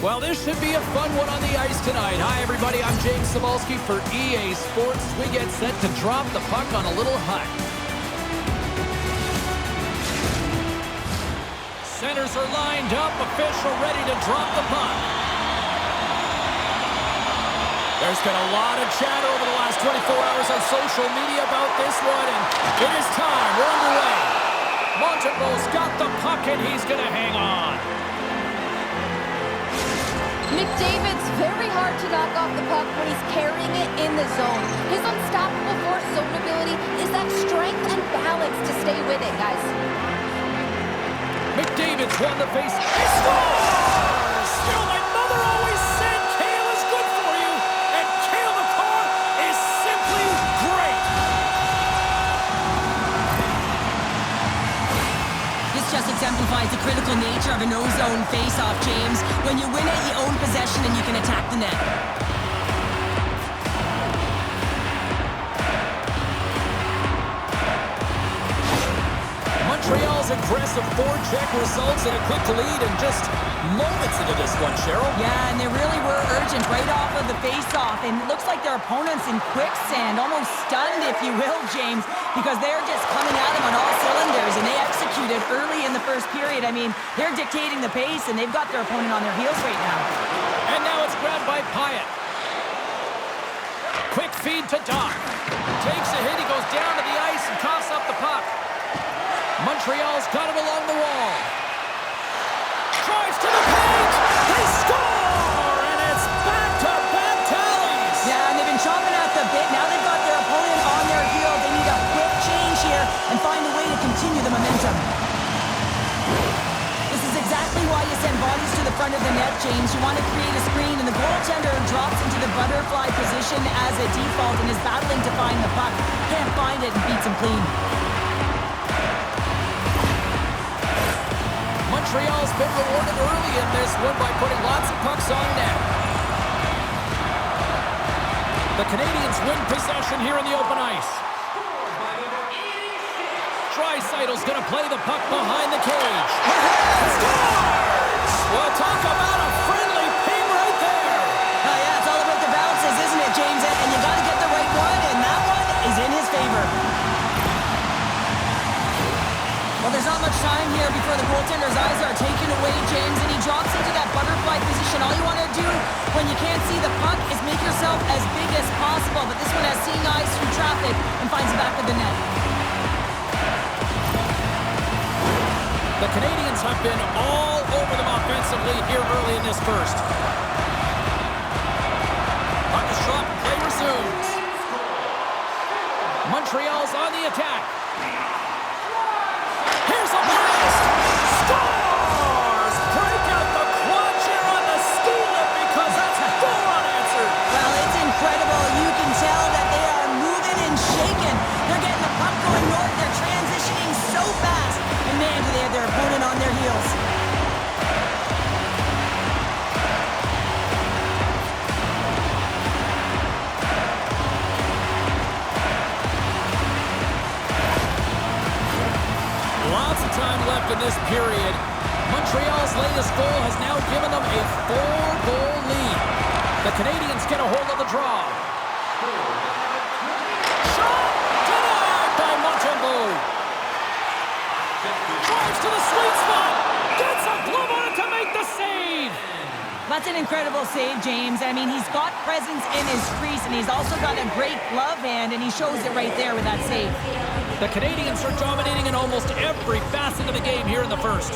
Well, this should be a fun one on the ice tonight. Hi, everybody. I'm James Cebulski for EA Sports. We get set to drop the puck on a little hut. Centers are lined up. Official ready to drop the puck. There's been a lot of chatter over the last 24 hours on social media about this one, and it is time. We're underway. Montembeau's got the puck, and he's going to hang on. McDavid's very hard to knock off the puck when he's carrying it in the zone. His unstoppable force zone ability is that strength and balance to stay with it, guys. McDavid's won the face. He scores! Still, my mother always said kale is good for you, and Cale Makar is simply great. This just exemplifies the critical nature of a no-zone face-off, James. When you win it, you own possession and you can attack the net. Montreal's aggressive forecheck results in a quick lead and just moments into this one, Cheryl. Yeah, and they really were urgent right off of the face-off, and it looks like their opponents in quicksand, almost stunned, if you will, James, because they're just coming at them on all cylinders, and they executed early in the first period. I mean, they're dictating the pace, and they've got their opponent on their heels right now. And now it's grabbed by Pyatt. Quick feed to Doc. Takes a hit, he goes down to the ice and coughs up the puck. Montreal's got him along the wall. Drives to the paint. They score! And it's back-to-back tallies. Yeah, and they've been chomping at the bit. Now they've got their opponent on their heel. They need a quick change here and find a way to continue the momentum. This is exactly why you send bodies to the front of the net, James. You want to create a screen, and the goaltender drops into the butterfly position as a default and is battling to find the puck. Can't find it and beats him clean. Montreal's been rewarded early in this one by putting lots of pucks on net. The Canadians win possession here in the open ice. Draisaitl's going to play the puck behind the cage. Scores! Well, talk about a friendly ping right there. Oh, yeah, it's all about the bounces, isn't it, James? And you got to get the right one, and that one is in his favor. Well, there's not much time here before the goaltender's eyes are taken away, James, and he drops into that butterfly position. All you want to do when you can't see the puck is make yourself as big as possible, but this one has seeing eyes through traffic and finds the back of the net. The Canadians have been all over them offensively here early in this first. Puck is dropped, play resumes. Montreal's on the attack. Here's a blast! Scores! Break out the quad chair on the ski lift because that's full unanswered. Well, it's incredible. You can tell that they are moving and shaking. They're getting the puck going north. They're transitioning so fast. And man, do they have their opponent on their heels. Lots of time left in this period. Montreal's latest goal has now given them a 4-goal lead. The Canadians get a hold of the draw. Shot! Denied by Montembeau. Drives to the sweet spot. Gets a glove on it to make the save. That's an incredible save, James. I mean, he's got presence in his crease, and he's also got a great glove hand, and he shows it right there with that save. The Canadians are dominating in almost every facet of the game here in the first.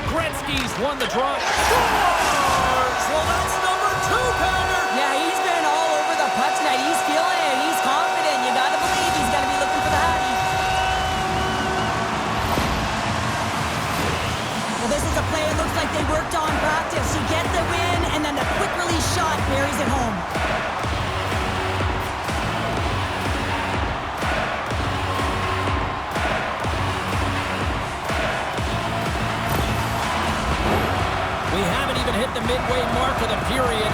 Gretzky's won the draw. Scores! Well, that's number 2-pounder. Yeah, he's been all over the puck tonight. He's feeling it. He's confident. You got to believe he's got to be looking for the hattie. Well, this is a play it looks like they worked on practice. You get the win, and then the quick release shot buries it home. We haven't even hit the midway mark of the period.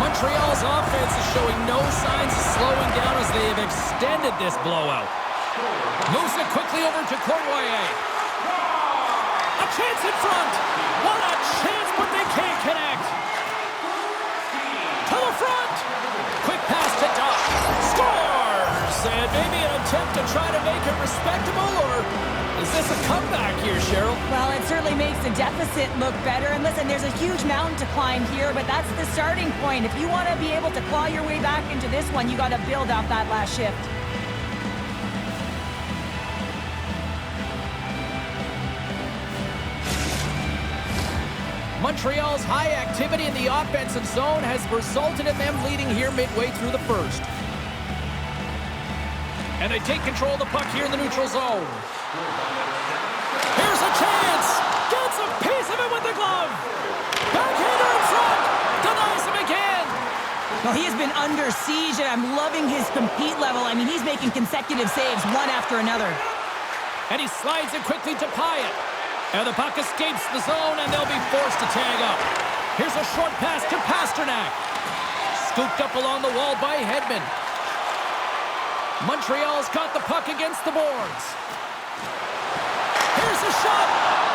Montreal's offense is showing no signs of slowing down as they have extended this blowout. Moves it quickly over to Cournoyer. A chance in front. What a chance, but they can't connect. the front. Quick pass to Doc. Scores! And maybe an attempt to try to make it respectable, or is this a comeback here, Cheryl? Well, it certainly makes the deficit look better. And listen, there's a huge mountain to climb here, but that's the starting point. If you want to be able to claw your way back into this one, you got to build off that last shift. Montreal's high activity in the offensive zone has resulted in them leading here midway through the first. And they take control of the puck here in the neutral zone. Here's a chance! Gets a piece of it with the glove! Backhander in front! Denies him again! Well, he has been under siege, and I'm loving his compete level. I mean, he's making consecutive saves, one after another. And he slides it quickly to Pyatt. And the puck escapes the zone, and they'll be forced to tag up. Here's a short pass to Pasternak. Scooped up along the wall by Hedman. Montreal's got the puck against the boards. Here's a shot.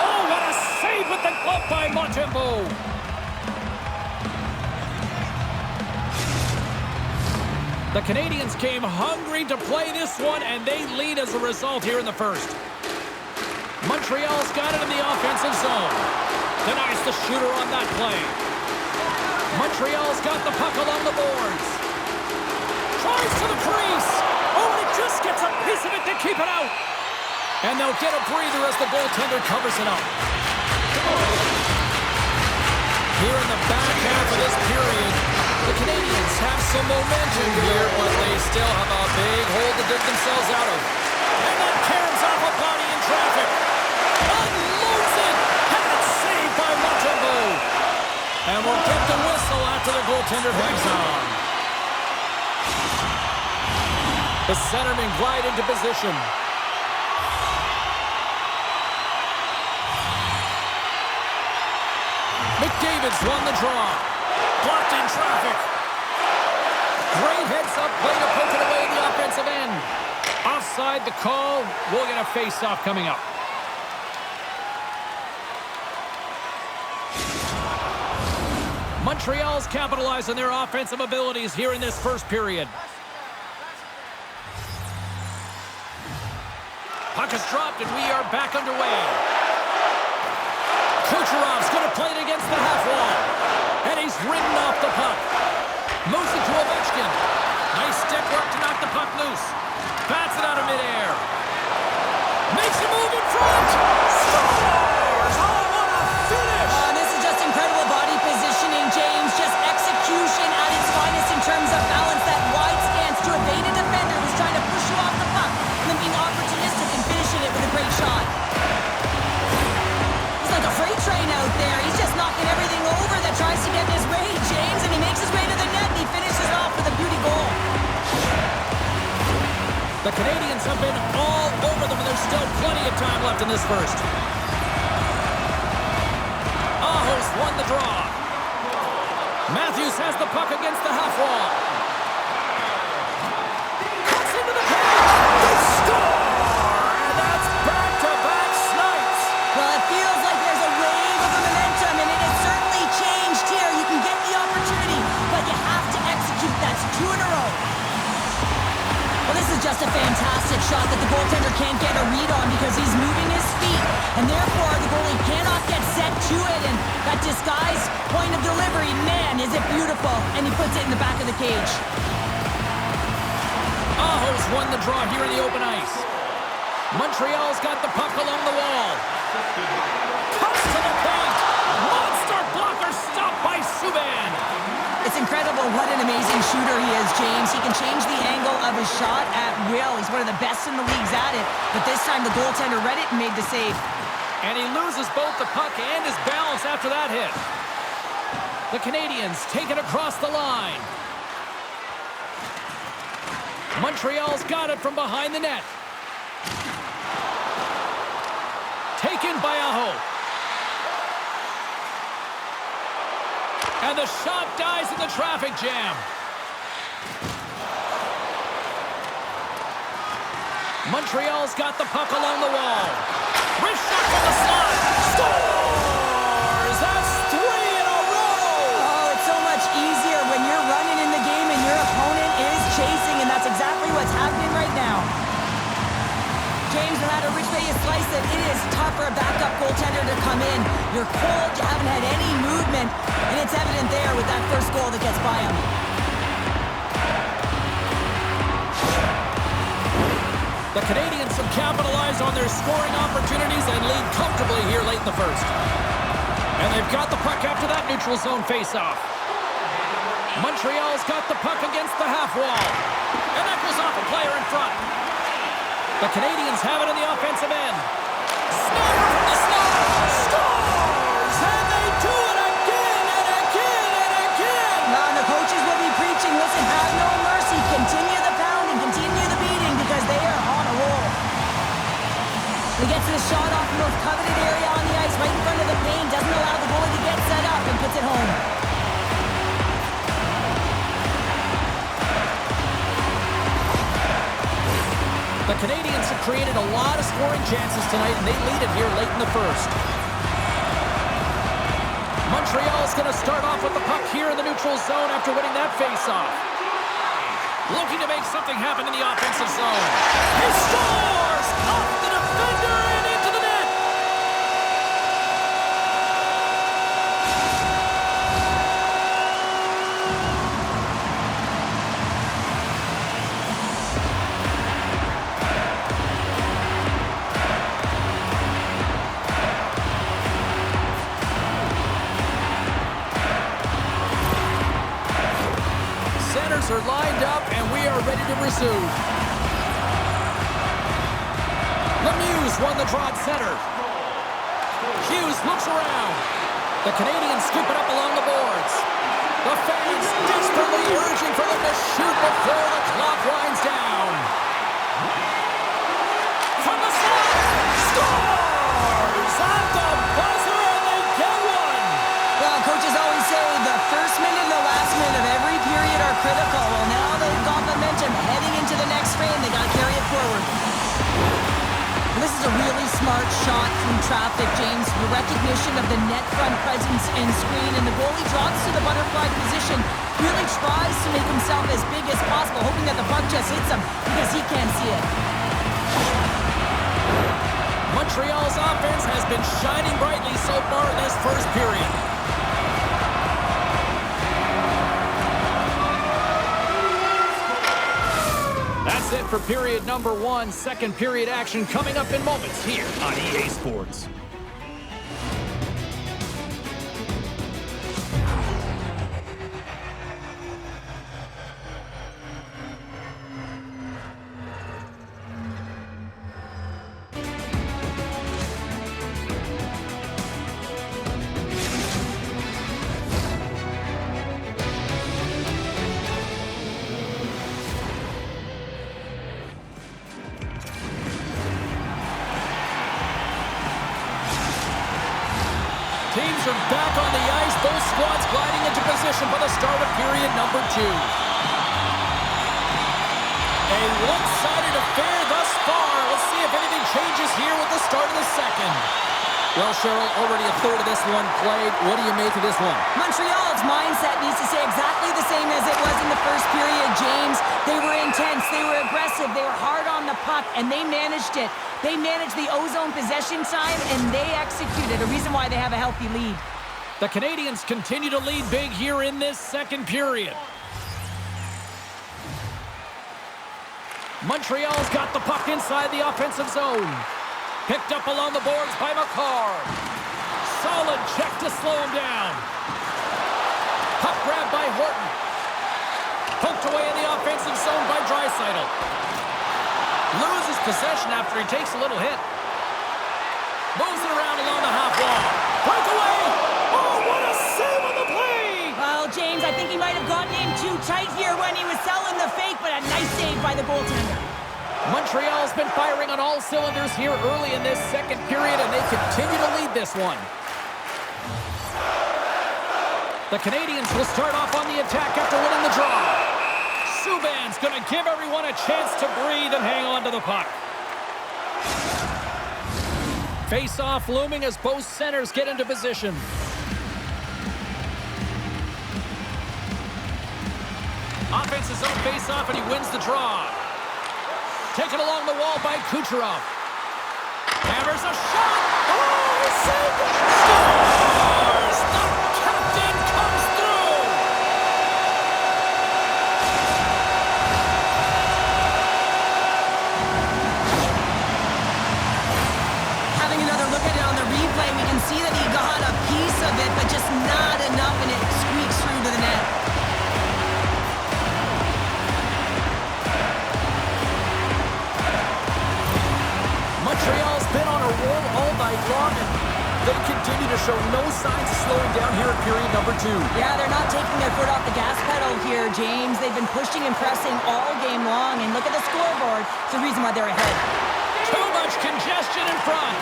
Oh, what a save with the glove by Montembeault. The Canadians came hungry to play this one, and they lead as a result here in the first. Montreal's got it in the offensive zone. Denies the shooter on that play. Montreal's got the puck along the boards. Tries to the crease. Oh, and it just gets a piece of it to keep it out. And they'll get a breather as the goaltender covers it up. Here in the back half of this period, the Canadians have some momentum here, but they still have a big hole to dig themselves out of. And that caroms off a body in traffic. Unloads it! And it's saved by Montembeault. And we'll get the whistle after the goaltender hangs on. The centermen glide into position. McDavid's won the draw. Blocked in traffic. Great heads-up play to poke it away in the offensive end. Offside the call. We'll get a face-off coming up. Montreal's capitalized on their offensive abilities here in this first period. Puck is dropped, and we are back underway. Kucherov's going to play it against the half wall. And he's ridden off the puck. Moves it to Ovechkin. Nice step work to knock the puck loose. Bats it out of midair. Makes a move in front. Scores! Oh, what a finish! This is just incredible body positioning, James. Just execution at its finest in terms of balance. That wide stance to evade a defender who's trying to push you off the puck, and then being opportunistic and finishing it with a great shot. He's like a freight train out there. He's just knocking everything over that tries to get in his way, James, and he makes his way to the net, and he finishes off with a beauty goal. The Canadians have been all over them, and there's still plenty of time left in this first. Aho's won the draw. Matthews has the puck against the half wall. Cuts into the paint. They score! And that's back-to-back snipes. Well, it feels like there's a wave of momentum, and it has certainly changed here. You can get the opportunity, but you have to execute. That's 2 in a row. Well, this is just a fantastic shot that the goaltender can't get a read on because he's moving his feet, and therefore the goalie cannot get set to it, and that disguised point of delivery, man, is it beautiful, and he puts it in the back of the cage. Aho's won the draw here in the open ice. Montreal's got the puck along the wall. Cuts to the paint. Monster blocker stopped by Subban. It's incredible what an amazing shooter he is, James. He can change the angle of his shot at will. He's one of the best in the leagues at it. But this time the goaltender read it and made the save. And he loses both the puck and his balance after that hit. The Canadians take it across the line. Montreal's got it from behind the net. Taken by Aho. And the shot dies in the traffic jam. Montreal's got the puck along the wall. Wrist shot from the slot. Scores! That's 3 in a row! Oh, it's so much easier when you're running I said it is tough for a backup goaltender to come in. You're cold, you haven't had any movement, and it's evident there with that first goal that gets by him. The Canadians have capitalized on their scoring opportunities and lead comfortably here late in the first. And they've got the puck after that neutral zone faceoff. Montreal's got the puck against the half wall. And that goes off a player in front. The Canadians have it in the offensive end. Sniper from the slot. Scores! And they do it again and again and again. Now the coaches will be preaching, listen, have no mercy. Continue the pound and continue the beating because they are on a roll. He gets the shot off the most coveted area on the ice right in front of the paint. Doesn't allow the goalie to get set up and puts it home. The Canadians have created a lot of scoring chances tonight, and they lead it here late in the first. Montreal's going to start off with the puck here in the neutral zone after winning that faceoff. Looking to make something happen in the offensive zone. He scores! Off the defender and into the net! Are lined up, and we are ready to resume. Lemieux won the draw at center. Hughes looks around. The Canadians scoop it up along the boards. The fans desperately urging for them to shoot before the clock winds down. From the slot, scores! At the buzzer, and they get one! Well, coaches always say the first minute and the last minute of every period are critical. Well, now they've got momentum heading into the next frame. They got to carry it forward. This is a really smart shot through traffic, James. The recognition of the net front presence and screen, and the goalie drops to the butterfly position, really tries to make himself as big as possible, hoping that the puck just hits him because he can't see it. Montreal's offense has been shining brightly so far in this first period. That's it for period number one. Second period action coming up in moments here on EA Sports. Teams are back on the ice. Both squads gliding into position for the start of period number two. A one-sided affair thus far. Let's see if anything changes here with the start of the second. Well, Cheryl, already a third of this one played. What do you make of this one? Montreal's mindset needs to stay exactly the same as it was in the first period, James. They were intense, they were aggressive, they were hard on the puck, and they managed it. They managed the ozone possession time, and they executed, a reason why they have a healthy lead. The Canadians continue to lead big here in this second period. Montreal's got the puck inside the offensive zone. Picked up along the boards by McCarr. Solid check to slow him down. Puck grab by Horton. Poked away in the offensive zone by Draisaitl. Loses possession after he takes a little hit. Moves it around along the half wall. Breakaway! Oh, what a save on the play! Well, James, I think he might have gotten in too tight here when he was selling the fake, but a nice save by the goaltender. Montreal's been firing on all cylinders here early in this second period, and they continue to lead this one. The Canadians will start off on the attack after winning the draw. Subban's going to give everyone a chance to breathe and hang on to the puck. Face-off looming as both centers get into position. Offensive zone face-off, and he wins the draw. Taken along the wall by Kucherov. Hammered Fires a shot. Oh, he saved it. Scores! The captain comes through. Having another look at it on the replay, we can see that he got a piece of it, but just not enough, and it squeaks through to the net. Montreal's been on a roll all night long, and they continue to show no signs of slowing down here at period number 2. Yeah, they're not taking their foot off the gas pedal here, James. They've been pushing and pressing all game long, and look at the scoreboard. It's the reason why they're ahead. Too much congestion in front.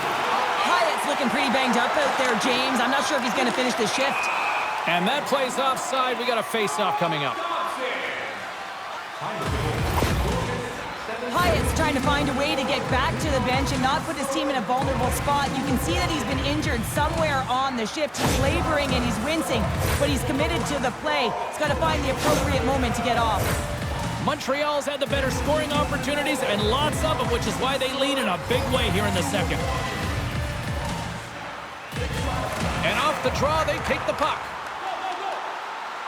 Hyatt's looking pretty banged up out there, James. I'm not sure if he's going to finish the shift. And that plays offside. We got a face-off coming up. Hyatt's trying to find a way to get back to the bench and not put his team in a vulnerable spot. You can see that he's been injured somewhere on the shift. He's laboring and he's wincing, but he's committed to the play. He's got to find the appropriate moment to get off. Montreal's had the better scoring opportunities and lots of them, which is why they lead in a big way here in the second. And off the draw, they take the puck.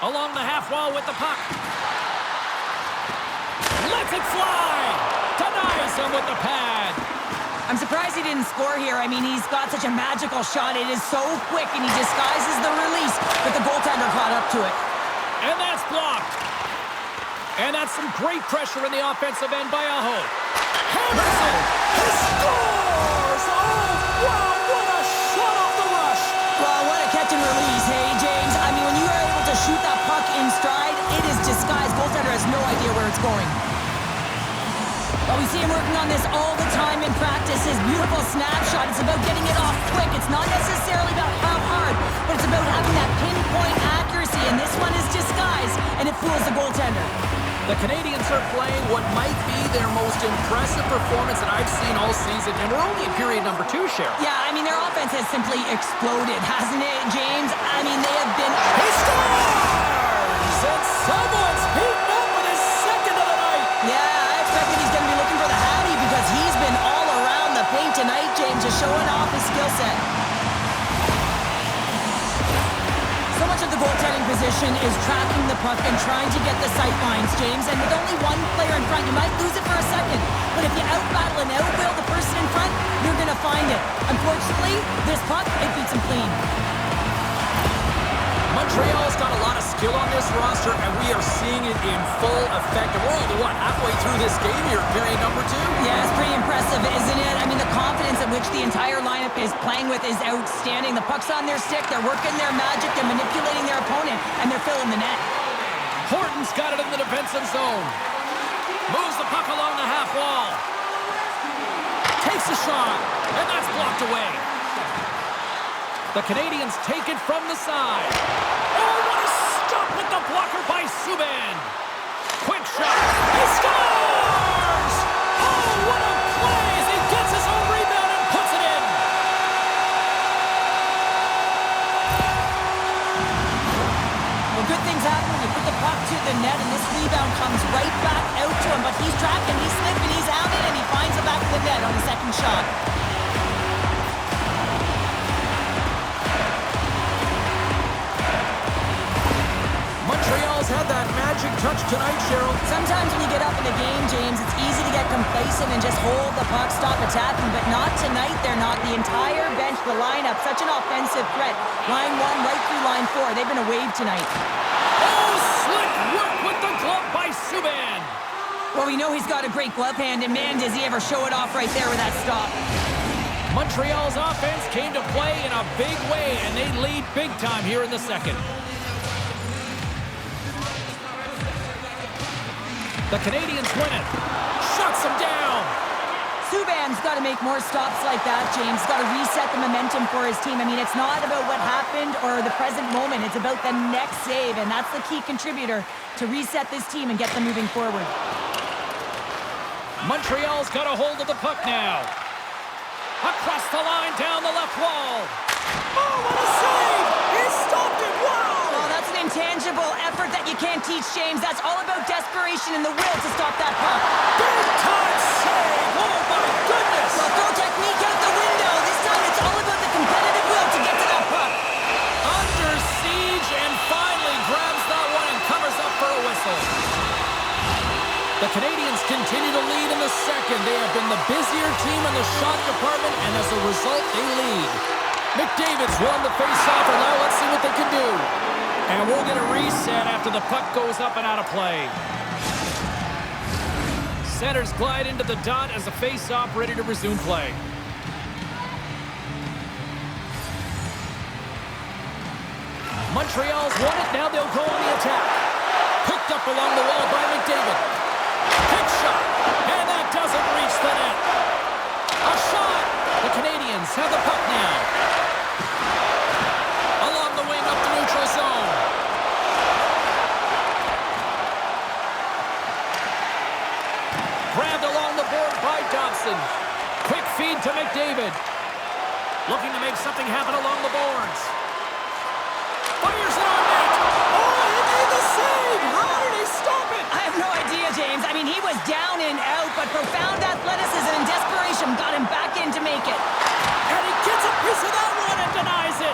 Along the half wall with the puck. Lets it fly! Denies him with the pad. I'm surprised he didn't score here. I mean, he's got such a magical shot. It is so quick, and he disguises the release, but the goaltender caught up to it. And that's blocked. And that's some great pressure in the offensive end by Aho. Hammers it! He scores! Oh, wow, what a shot off the rush! Well, what a catch and release, hey, James? I mean, when you are able to shoot that puck in stride, it is disguised. Goaltender has no idea where it's going. But we see him working on this all the time in practice. His beautiful snapshot, it's about getting it off quick. It's not necessarily about how hard, but it's about having that pinpoint accuracy, and this one is disguised, and it fools the goaltender. The Canadians are playing what might be their most impressive performance that I've seen all season, and we're only in period number 2, Cheryl. Yeah, I mean, their offense has simply exploded, hasn't it, James? I mean, they have been... He scores! And someone's heating up with his second of the night! Yeah, I expected he's going to be looking for the Hattie because he's been all around the paint tonight, James, just showing off his skill set. So much of the goaltending position is tracking the puck and trying to get the sight lines, James. And with only one player in front, you might lose it for a second. But if you out-battle and out-will the person in front, you're going to find it. Unfortunately, this puck, it beats him clean. Montreal's got a lot of skill on this roster, and we are seeing it in full effect. And we're only, halfway through this game here, period number 2? Yeah, it's pretty impressive, isn't it? I mean, the confidence at which the entire lineup is playing with is outstanding. The puck's on their stick, they're working their magic, they're manipulating their opponent, and they're filling the net. Horton's got it in the defensive zone. Moves the puck along the half wall. Takes a shot, and that's blocked away. The Canadians take it from the side. Oh, what a stop with the blocker by Subban. Quick shot. He scores! Oh, what a play as he gets his own rebound and puts it in. Well, good things happen when you put the puck to the net, and this rebound comes right back out to him. But he's tracking, he's slipping, he's out it, and he finds the back of the net on the second shot. Montreal's had that magic touch tonight, Cheryl. Sometimes when you get up in a game, James, it's easy to get complacent and just hold the puck, stop attacking, but not tonight. They're not. The entire bench, the lineup, such an offensive threat. Line 1 right through line 4. They've been a wave tonight. Oh, slick work with the glove by Subban. Well, we know he's got a great glove hand, and man, does he ever show it off right there with that stop. Montreal's offense came to play in a big way, and they lead big time here in the second. The Canadians win it. Shuts them down. Subban's got to make more stops like that, James. He's got to reset the momentum for his team. I mean, it's not about what happened or the present moment. It's about the next save, and that's the key contributor to reset this team and get them moving forward. Montreal's got a hold of the puck now. Across the line, down the left wall. Oh, what a save! He stopped it! Wow! Oh, that's an intangible effort that you can't teach, James. That's all about desperation and the will to stop that puck. Big time save! Oh, my goodness! Well, throw technique out the window. The Canadians continue to lead in the second. They have been the busier team in the shot department, and as a result, they lead. McDavid's won the faceoff, and now let's see what they can do. And we'll get a reset after the puck goes up and out of play. Centers glide into the dot as the faceoff ready to resume play. Montreal's won it. Now they'll go on the attack. Picked up along the wall by McDavid. Hit shot. And that doesn't reach the net. A shot. The Canadians have the puck now. Along the wing up the neutral zone. Grabbed along the board by Dobson. Quick feed to McDavid. Looking to make something happen along the boards. Fires it on net. Oh, he made the save. How did he stop it? I have no idea, James. I mean, he was down and out, but profound athleticism and desperation got him back in to make it. And he gets a piece of that one and denies it.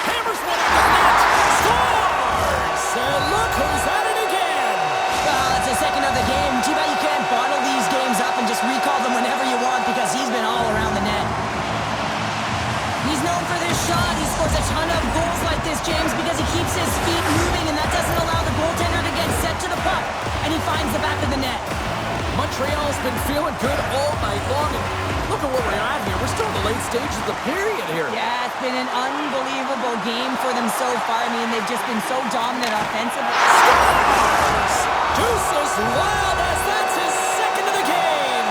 Hammers one at the net. Scores! And look who's at it again. Well, it's the second of the game. Too bad you can't bottle these games up and just recall them whenever you want because he's been all around the net. He's known for this shot. He scores a ton of goals like this, James, because he keeps his feet moving, and that doesn't allow the goaltender to get set to the puck, and he finds the back of the net. Montreal's been feeling good all night long, and look at where we're at here. We're still in the late stages of the period here. Yeah, it's been an unbelievable game for them so far. I mean, they've just been so dominant offensively. Scores! Deuces Wild as that's his second of the game.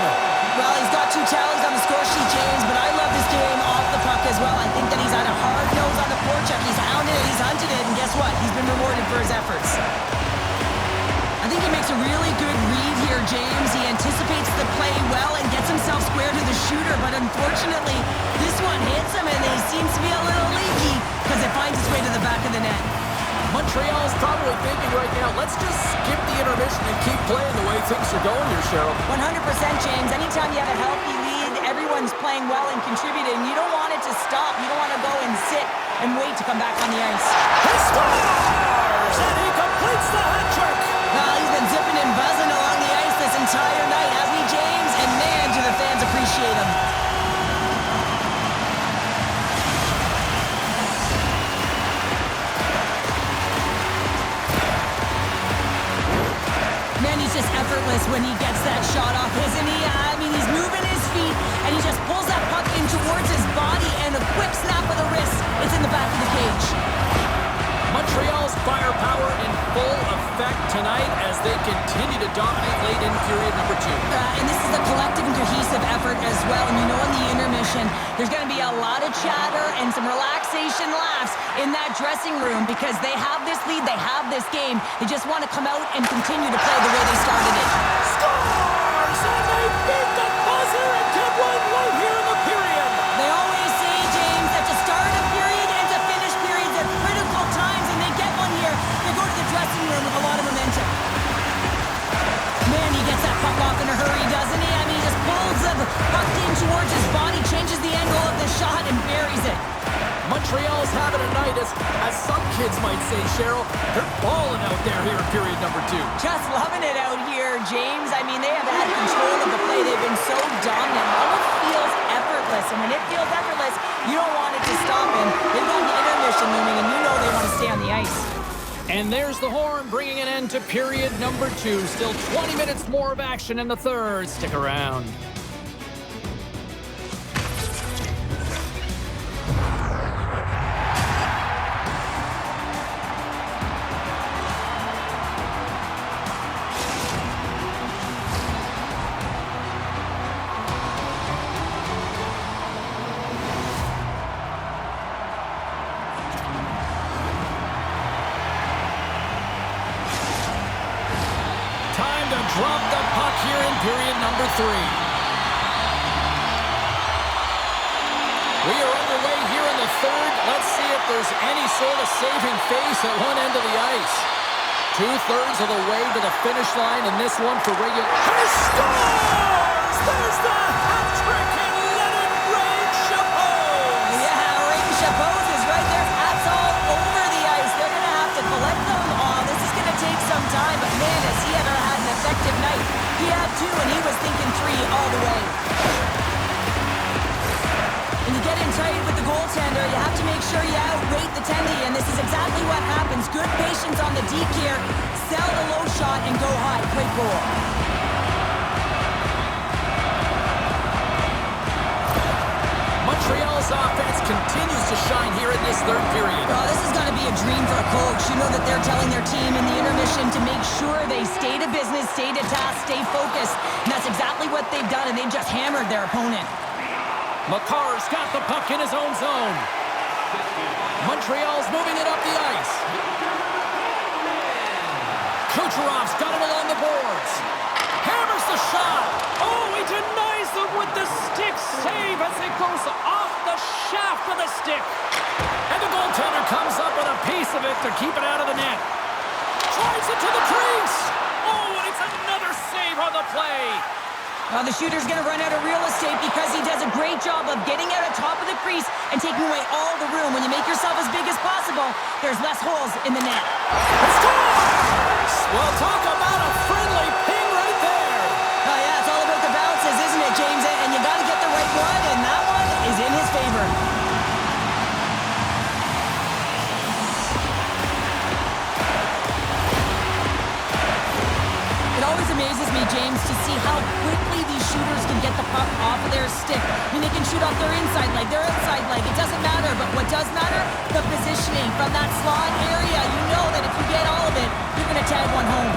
Well, he's got 2 tallies on the score sheet, James, but I love this game off the puck as well. I think that he's had a hard nose on the forecheck. He's hounded it, he's hunted it, and guess what? He's been rewarded for his efforts. I think he makes a really good read here, James. He anticipates the play well and gets himself square to the shooter, but unfortunately, this one hits him, and he seems to be a little leaky because it finds its way to the back of the net. Montreal's probably thinking right now, let's just skip the intermission and keep playing the way things are going here, Cheryl. 100%, James. Anytime you have a healthy lead, everyone's playing well and contributing. You don't want it to stop. You don't want to go and sit and wait to come back on the ice. He scores! And he completes the hat trick! Well, he's been zipping and buzzing along the ice this entire night, hasn't he, James? And man, do the fans appreciate him. Man, he's just effortless when he gets that shot off, isn't he? I mean, he's moving his feet, and he just pulls that puck in towards his body, and a quick snap of the wrist, it's in the back of the cage. Montreal's firepower in full effect tonight as they continue to dominate late in period number 2. And this is a collective and cohesive effort as well. And you know in the intermission, there's going to be a lot of chatter and some relaxation laughs in that dressing room because they have this lead, they have this game. They just want to come out and continue to play the way they started it. Scores! And they beat the buzzer and get one right here in the period. They always say, James, that to start a period and to finish periods at critical times, and they get one here. They go to the dressing room with a lot of momentum. Man, he gets that puck off in a hurry, doesn't he? I mean, he just pulls the puck in towards his body, changes the angle of the shot, and buries it. Montreal's having a night, as some kids might say, Cheryl. They're balling out there here in period number 2. Just loving it out here, James. I mean, they have had control of the play. They've been so dominant. It feels effortless, and when it feels effortless, you don't want it to stop. And they've got the intermission looming, and you know they want to stay on the ice. And there's the horn bringing an end to period number 2. Still 20 minutes more of action in the third. Stick around. Drop the puck here in period number 3. We are underway here in the third. Let's see if there's any sort of saving face at one end of the ice. 2/3 of the way to the finish line, and this one for regular. He scores! There's the hat trick, and let it rain Chapeau! Yeah, rain Chapeau is right there. Hats all over the ice. They're going to have to collect them all. This is going to take some time, but man, has he ever had an effective night He had 2, and he was thinking 3 all the way. When you get in tight with the goaltender, you have to make sure you outweight the tendy, and this is exactly what happens. Good patience on the deke here. Sell the low shot and go high. Great goal. Montreal's offense continues to shine here in this third period. Oh, this is going to be a dream for a coach. You know that they're telling their team in the intermission to make sure they stay to business, stay to task, stay focused. And that's exactly what they've done, and they've just hammered their opponent. Makar's got the puck in his own zone. Montreal's moving it up the ice. Kucherov's got it along the boards. Hammers the shot. Oh, he denies them with the stick save as it goes off the shaft of the stick. And the goaltender comes up with a piece of it to keep it out of the net. Drives it to the crease. Oh, and it's another save on the play. The shooter's going to run out of real estate because he does a great job of getting out of top of the crease and taking away all the room. When you make yourself as big as possible, there's less holes in the net. Scores! Well, talk about a friendly ping right there. Oh, yeah, it's all about the bounces, isn't it, James? And you got to get the right one, and that one is in his favor. It always amazes me, James, to see how quickly these shooters can get the puck off of their stick. I mean, they can shoot off their inside leg, their outside leg. It doesn't matter, but what does matter? The positioning from that slot area. You know that if you get all of it, you're going to tag one home.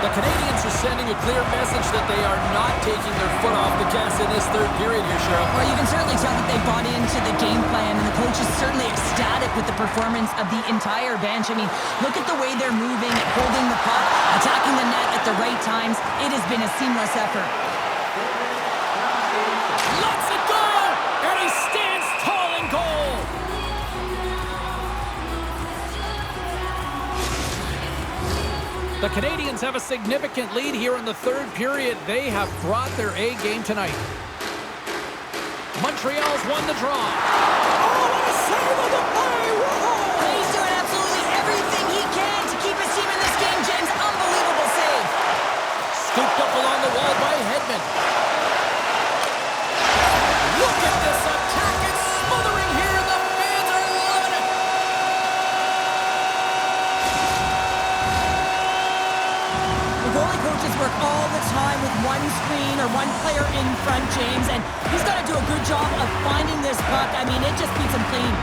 The Canadians are sending a clear message that they are not taking their foot off the gas in this third period here, Cheryl. Well, you can certainly tell that they bought into the game plan, and the coach is certainly ecstatic with the performance of the entire bench. I mean, look at the way they're moving, holding the puck, attacking the net at the right times. It has been a seamless effort. Lets it go! And he stands tall in goal! The Canadians have a significant lead here in the third period. They have brought their A game tonight. Montreal's won the draw. Oh, what a save on the play! Whoa! He's doing absolutely everything he can to keep his team in this game, James. Unbelievable save. Scooped up along the wall by Hedman. Look at this attack. It's smothering here. The fans are loving it. The goalie coaches work all the time with one screen or one player in front, James, and he's got to do a good job of finding this puck. I mean, it just beats him clean.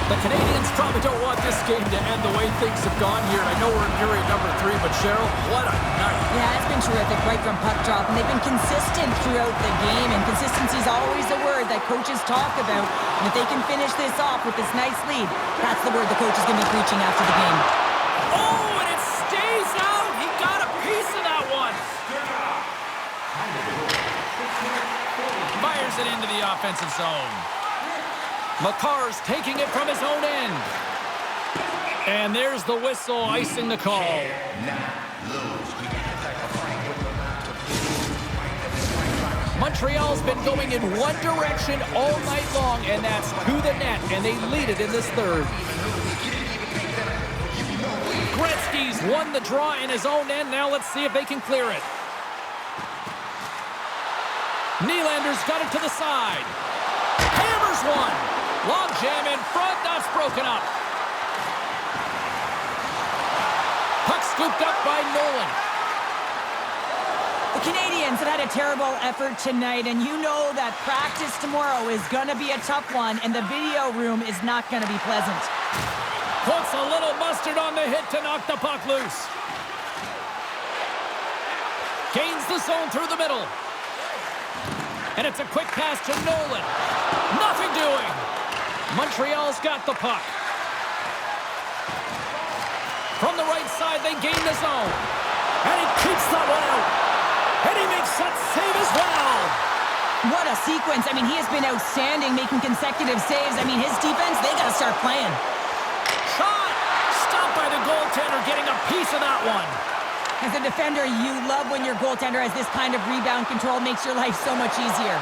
The Canadians probably don't want this game to end the way things have gone here. I know we're in period number 3, but Cheryl, what a night. Yeah, it's been terrific right from puck drop, and they've been consistent throughout the game, and consistency is always a word that coaches talk about. And if they can finish this off with this nice lead, that's the word the coach is going to be preaching after the game. Oh, and it stays out. He got a piece of that one. Fires it into the offensive zone. Makar's taking it from his own end. And there's the whistle icing the call. Montreal's been going in one direction all night long, and that's to the net, and they lead it in this third. Gretzky's won the draw in his own end. Now let's see if they can clear it. Nylander's got it to the side. Hammers one. Long jam in front. That's broken up. Puck scooped up by Nolan. The Canadians have had a terrible effort tonight, and you know that practice tomorrow is going to be a tough one, and the video room is not going to be pleasant. Puts a little mustard on the hit to knock the puck loose. Gains the zone through the middle. And it's a quick pass to Nolan. Nothing doing. Montreal's got the puck. From the right side, they gain the zone. And he keeps that one out. And he makes that save as well. What a sequence. I mean, he has been outstanding, making consecutive saves. I mean, his defense, they got to start playing. Shot! Stopped by the goaltender, getting a piece of that one. As a defender, you love when your goaltender has this kind of rebound control. Makes your life so much easier.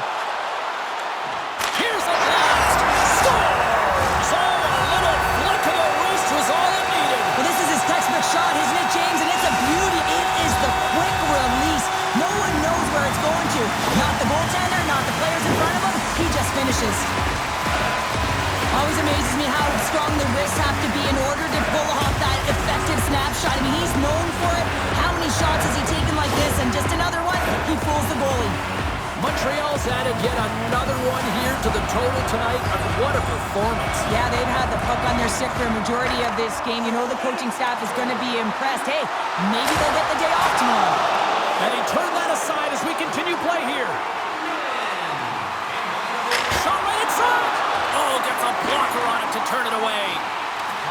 Here's a blast! Scores! Oh, a little this have to be in order to pull off that effective snapshot? I mean, he's known for it. How many shots has he taken like this? And just another one, he fools the goalie. Montreal's added yet another one here to the total tonight. What a performance. Yeah, they've had the puck on their stick for a majority of this game. You know the coaching staff is going to be impressed. Hey, maybe they'll get the day off tomorrow. And he turned that aside as we continue play here. Shot right inside. Oh, gets a blocker on it to turn it away.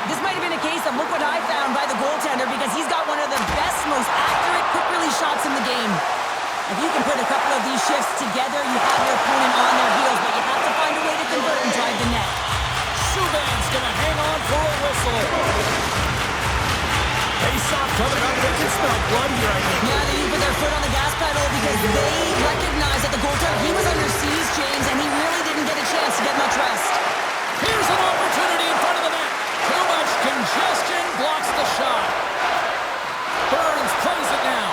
This might have been a case of look what I found by the goaltender because he's got one of the best, most accurate quick release shots in the game. If you can put a couple of these shifts together, you have your opponent on their heels, but you have to find a way to convert and drive the net. Subban's going to hang on for a whistle. Face-off coming up. They can smell blood here, I think. Yeah, they put their foot on the gas pedal because they recognize that the goaltender, he was under siege, James, and he really didn't get a chance to get much rest. Here's an opportunity in front of the net. Too much congestion blocks the shot. Burns plays it now.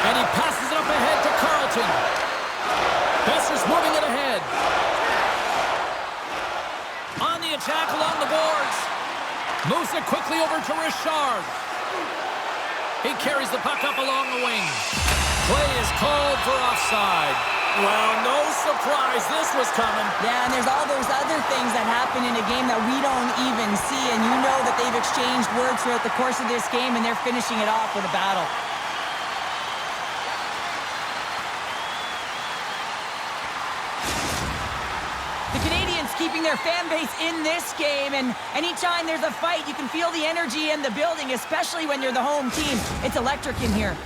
And he passes it up ahead to Carlton. Besser's moving it ahead. On the attack along the boards. Moves it quickly over to Richard. He carries the puck up along the wing. Play is called for offside. Well, no surprise this was coming. Yeah, and there's all those other things that happen in a game that we don't even see, and you know that they've exchanged words throughout the course of this game, and they're finishing it off with a battle. Keeping their fan base in this game, and anytime there's a fight, you can feel the energy in the building, especially when you're the home team. It's electric in here.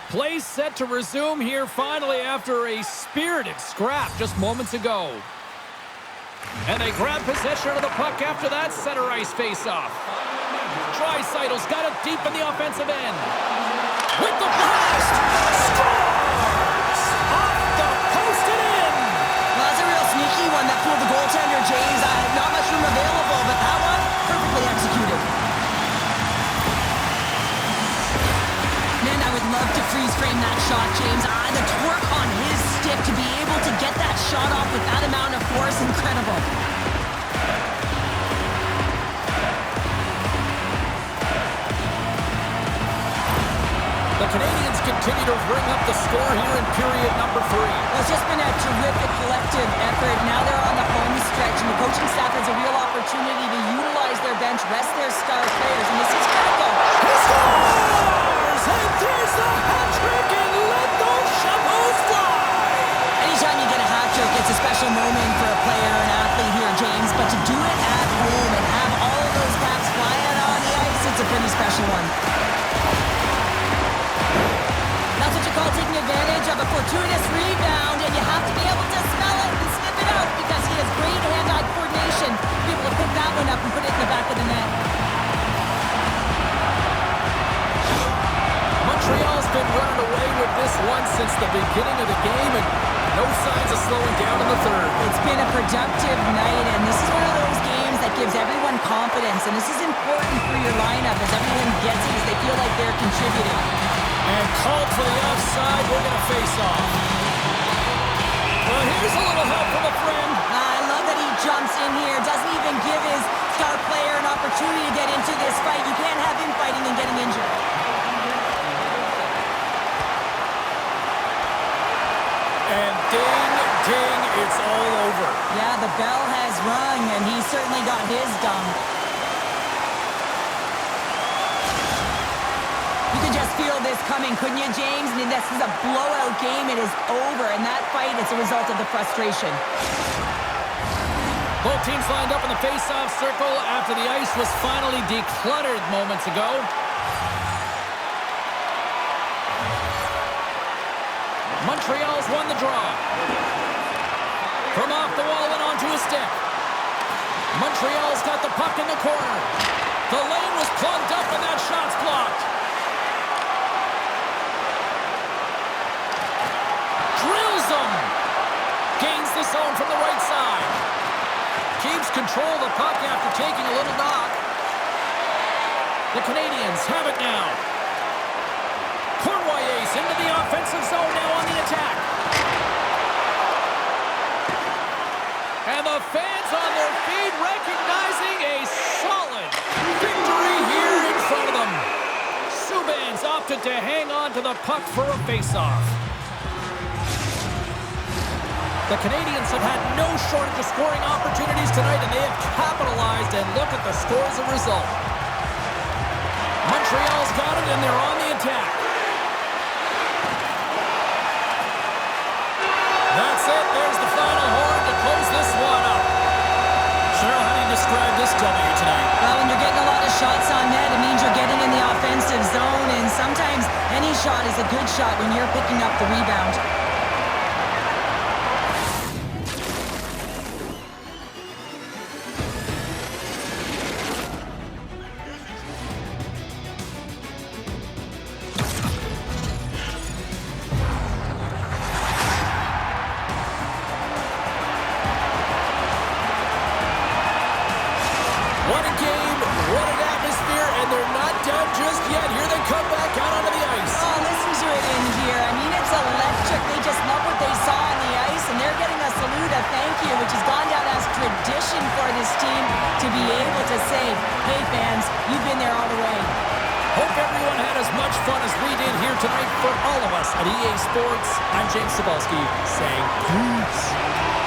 Play set to resume here finally after a spirited scrap just moments ago. And they grab possession of the puck after that center ice face-off. Draisaitl's got it deep in the offensive end. With the blast! Scores! Off the post and in! Well, that's a real sneaky one that fooled the goaltender, James. Not much room available, but that one, perfectly executed. Man, I would love to freeze frame that shot, James. The torque on his stick to be able to get that shot off with that amount of force, incredible. The Canadians continue to ring up the score here in period number 3. Well, it's just been a terrific collective effort. Now they're on the home stretch, and the coaching staff has a real opportunity to utilize their bench, rest their star players, and this is critical. He scores! And there's the hat trick, and let those shovels fly! Anytime you get a hat trick, it's a special moment for a player or an athlete here, James, but to do it at home and have all of those caps flying on the ice, it's a pretty special one. That's what you call taking advantage of a fortuitous rebound, and you have to be able to smell it and sniff it out because he has great hand-eye coordination to be able to pick that one up and put it in the back of the net. Montreal's been running away with this one since the beginning of the game, and no signs of slowing down in the third. It's been a productive night, and this is one of those games that gives everyone confidence, and this is important for your lineup as everyone gets it, as they feel like they're contributing. And called for the offside, we're going to face off. Well, here's a little help from a friend. I love that he jumps in here, doesn't even give his star player an opportunity to get into this fight. You can't have him fighting and getting injured. And ding, ding, it's all over. Yeah, the bell has rung, and he certainly got his done. You could just feel this coming, couldn't you, James? I mean, this is a blowout game. It is over, and that fight is a result of the frustration. Both teams lined up in the face-off circle after the ice was finally decluttered moments ago. Montreal's won the draw. From off the wall and onto his stick. Montreal's got the puck in the corner. The lane was plugged up and that shot's blocked. Drills him. Gains the zone from the right side. Keeps control of the puck after taking a little knock. The Canadians have it now. Cournoyer's into the offensive zone now on the attack. And the fans on their feet recognizing a Habs opted to hang on to the puck for a face-off. The Canadians have had no shortage of scoring opportunities tonight, and they have capitalized, and look at the score as a result. Montreal's got it, and they're on the attack. That's it. There's the final horn to close this one up. Cheryl, how do you describe this W tonight? Well, when you're getting a lot of shots on net, it means you're getting in the offensive zone, and sometimes any shot is a good shot when you're picking up the rebound. What a game, what an atmosphere, and they're not done just yet. Here they come back out onto the ice. Oh, listen to it in here. I mean, it's electric. They just love what they saw on the ice, and they're getting a salute, a thank you, which has gone down as tradition for this team to be able to say, hey, fans, you've been there all the way. Hope everyone had as much fun as we did here tonight. For all of us at EA Sports, I'm James Cebulski saying peace.